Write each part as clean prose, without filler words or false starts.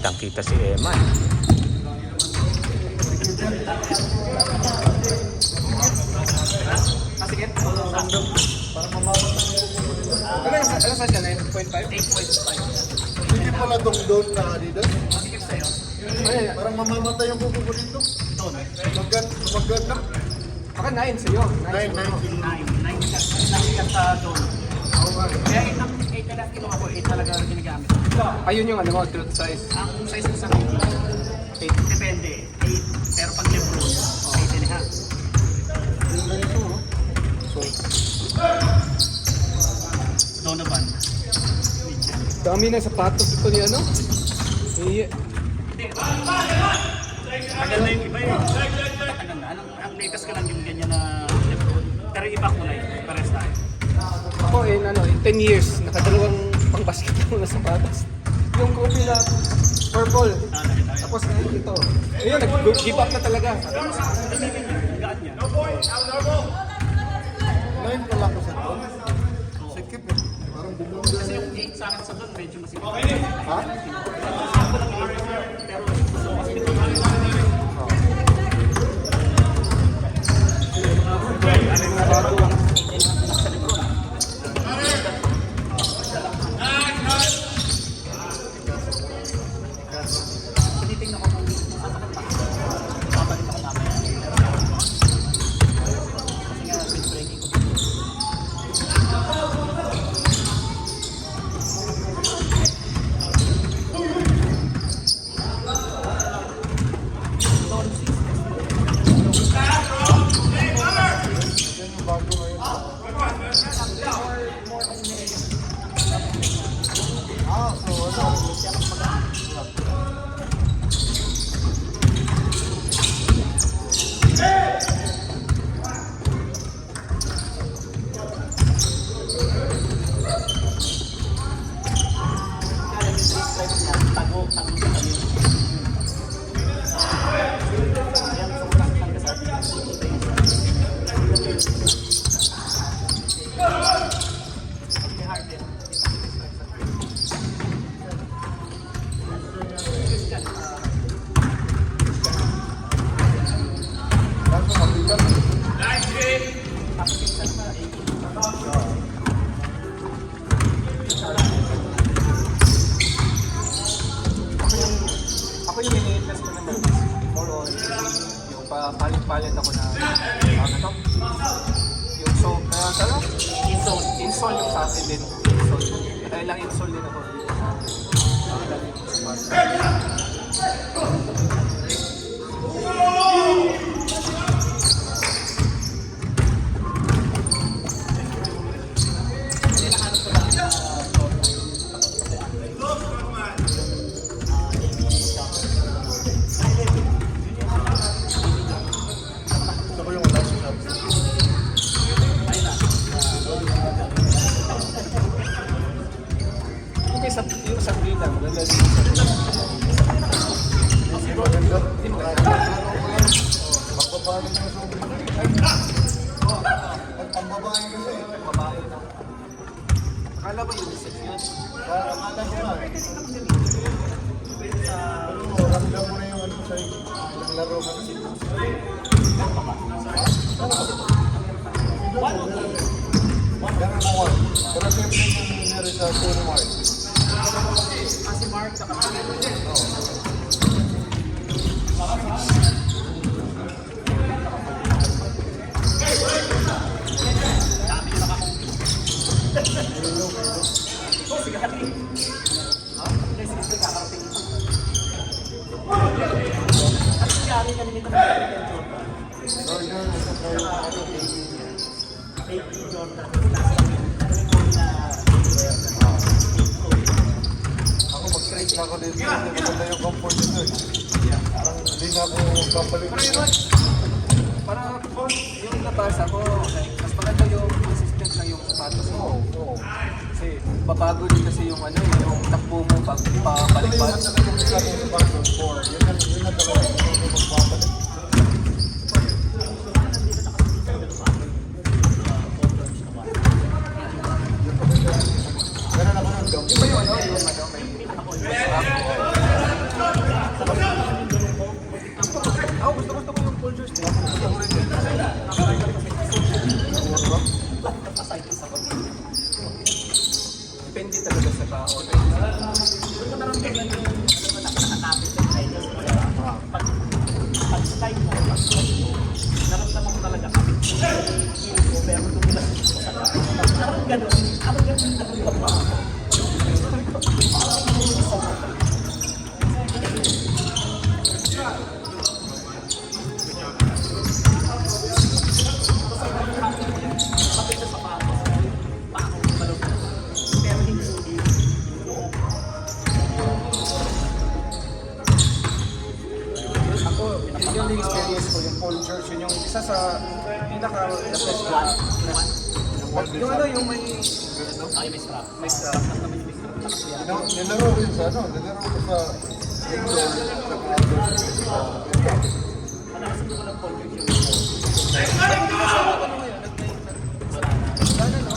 Kitang-kita si Eman. Masikip? Parang mamawag. Ano sa dyan? 9.5? 8.5. Hindi pala doon na Adidas. Masikip sa'yo? Ay, parang mamamatay yung kuko ko dito. Doon. Magad na. Baka 9 sa'yo. 9. 9 ka sa doon. Kaya 8 na lang kinuha ko. 8 talaga ginagamit. Ayun yung ano mo, truth size. Ang size ng sa 8. Depende. 8. Pero pag Lebron, 8 and a half. Yung ganito, no? So, Donovan. Dami ng sapatos ito ni ano? Iya. Tagal na yung iba eh. Tagal na. Ang latest ko lang yung ganyan na Lebron. Pero iba kulay. Pares tayo. Ako in 10 years, nakadalawang pang basketball na sapatos. Yung kopi na purple. Tapos ngayon ito. Ayun, nag-give up na talaga. Ang gaan niya. 9 pala ko sa doon. Sikip eh. Parang bumunda Kasi na. yung 8 sa akin sa doon, medyo masikip. Ha? Pero gusto ko kasi ito nga. Tinitingnan ko kung sasakit pa. Babalik ako mamaya. Kasi nga, breaking ko. Yan yung bago ngayon. So ano? Tago sa kami. Kaso mabigat. Ako yung ini-invest ko naman. More on yung papalit-palit ako na ano? Yung soap na ano? Insole yung sa akin din. Insole. Kaya lang insole din ako. Gusto ko yung wala sa shops. Yung sa Brina, maganda din. Hindi maganda. Pagbabago mo yung sobrang. Pagpambabae kasi. Akala ba yung sex yun? Akala ko na. Pero ramdam mo na yung ano sa'yo. Ilang laro ka kasi. Ganun mo one. Pero siyempre yung nangyari sa Tony Mark. Kasi Mark sa Ako mag-straight na ako dito. Hindi maganda yung comfort dito eh. Parang hindi na ako babalik. Para yung nabasa ko, mas maganda yung consistent lang yung sapatos mo. Oo. Kasi babago din kasi yung ano, yung takbo mo pag pabalik-balik. Yun na talaga yung sabi ng Barton 4. Yun na talaga yung magbabalik. Ganun ako ng gawin. Yung ba yung ano, may Depende talaga sa tao. Kung mo naramdaman yung nakatapit sa China, pag style mo, naramdaman mo talaga kapit mo, pero dumilas mo sa parang gano'n, naramdaman mo ako. Kapit sa sapatos, paako mo balog, pero hindi loob. Ako, yun yung experience ko, yung Paul Church, yun yung isa sa pinaka-best ko. Yung ano, yung may Ay, may strap. may strap. Nilaro ko yun sa ano, nilaro ko sa indoor, sa Ano kasi mo lang Paul George yung Sana, no?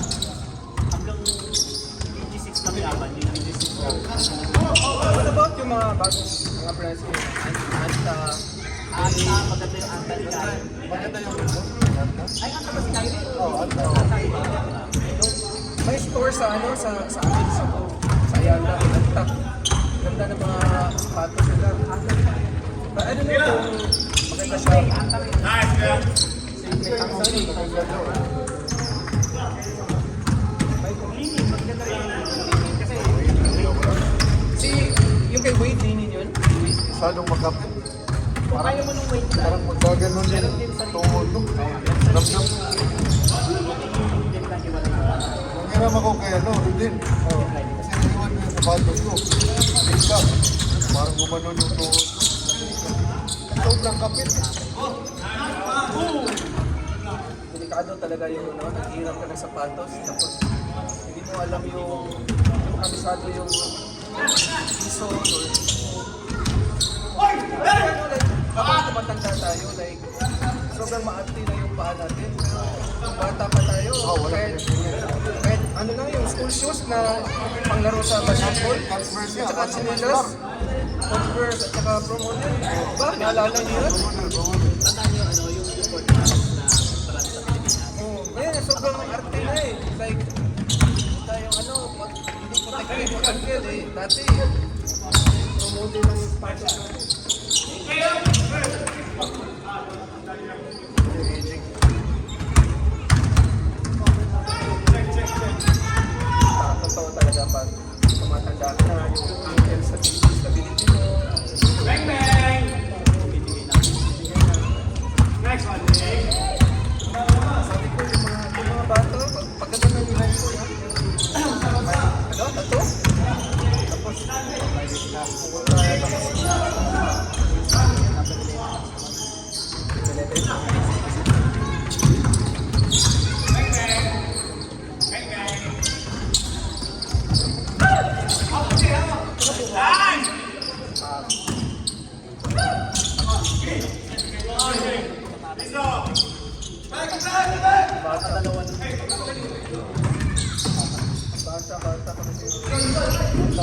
hanggang 26 kami laban, yung 26 ko. What about yung mga bagong mga brands ko? Anta, Maganda yung Anta ni Kyle. maganda yung ano, Ay, Anta ba si Kyle? oh, ano, may store sa ano, sa amin sa Ayala, Anta. Ganda ng mga sapatos nila. But I don't know kung maganda siya. Anta rin. May Leaning, maganda rin. Kasi, si yung kay Wade Linin yun. masyadong makapit. kung kaya mo nung weight na, Parang magkaganon yung tuhod mo. Ramdam. hindi lang iwan yung Nung hiram ako kay ano, Rudin. Kasi naiwan ko yung sapatos ko. Tika. Parang gumanon yung tuhod ko. Sobrang kapit. Delikado talaga yung ano, naghihirap ka ng sapatos. Tapos hindi mo alam yung kabisado yung piso or habang tumatanda tayo, like, sobrang maarte na yung paa natin. Pero nung bata pa tayo, kahit ano lang yung school shoes na panglaro sa basketball, Converse at saka chinelas, Converse, at saka promoter. Ba? Naalala niyo yun? tandaan nyo, ano, yung support na brand sa Pilipinas. Oo. Ngayon, sobrang arte na eh. Like, tayong ano, hindi ko tayo matangkil eh. Dati, promoter ng sponsor natin. Totoo talaga pag tumatanda ka na yung mental stability mo. Sabi ko yung mga bata, pagkata ng high school, may ano, tato? Tapos, pumunta tapos, bata ka kasi.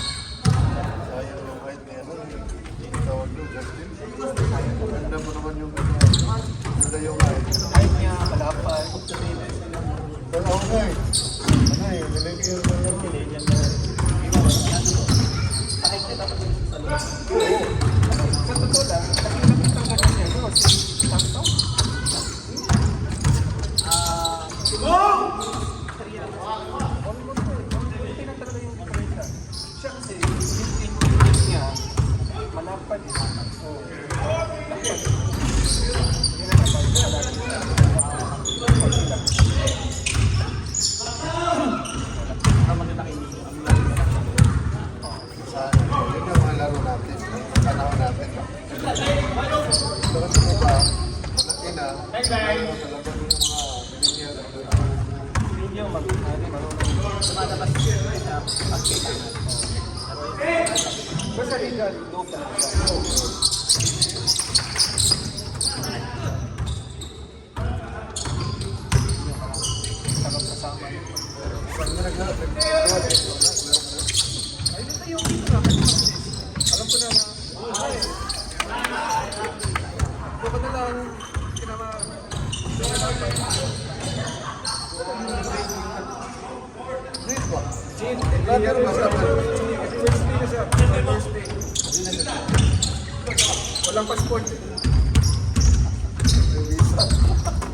Sayang yung height niya. Ano, tawag doon, Justin. Ganda mo naman yung ganda yung height. Kahit niya, kalapal. Pero ako nga eh. Ano eh, nilagyan mo lang. Kahit na dapat yung sa loob. Sa totoo lang, kasi nakita ko kasi ano, si Tanto. Siya kasi, yung input niya, malapad eh. Oo. Lapad. Yun ang napag siya dati. Naman na kainin. Sa yun yung mga laro natin. Panahon natin. Pero kasi iba, malaki na. Talaga yung mga millennial. Hindi yung marunong. Lumalabas siya sa pagkailangan. Basta legal, dope talaga siya. Sarap kasama. Pag nagagawa, Ayun na yung dito na. Alam ko na na. Ay. Ito ko na lang. Kinama. Pero basta pa. Kasi Wednesday na siya. Thursday. Walang passport.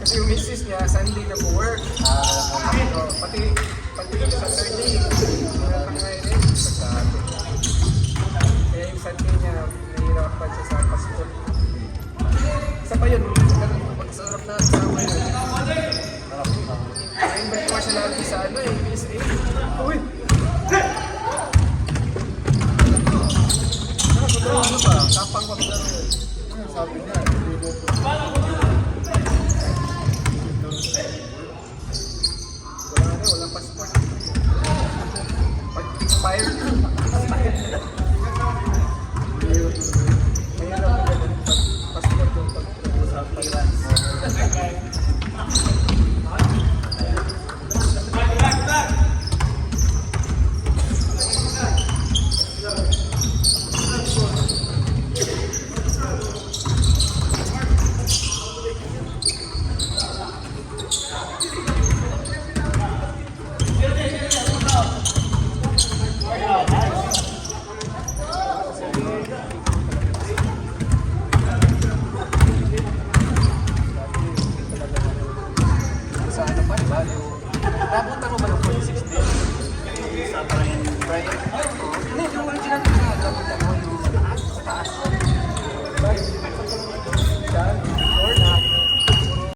Kasi yung misis niya, Sunday na po-work. So, pati sa Saturday, wala kang ngayon pagkakati. Kaya yung Sunday niya, nahihirapan siya sa passport. Isa pa yun, magsarap na kasama yun. Na-invite ko siya lagi sa PSA. Uy! Ano ba? Kapang ko yun. Sabi niya, hindi mo po. Walang passport. Pag expired, mahirap na ganun. Passport yung pag-usapan. Sa ano pa, diba? Napunta mo ba ng 2016? Sa Brian?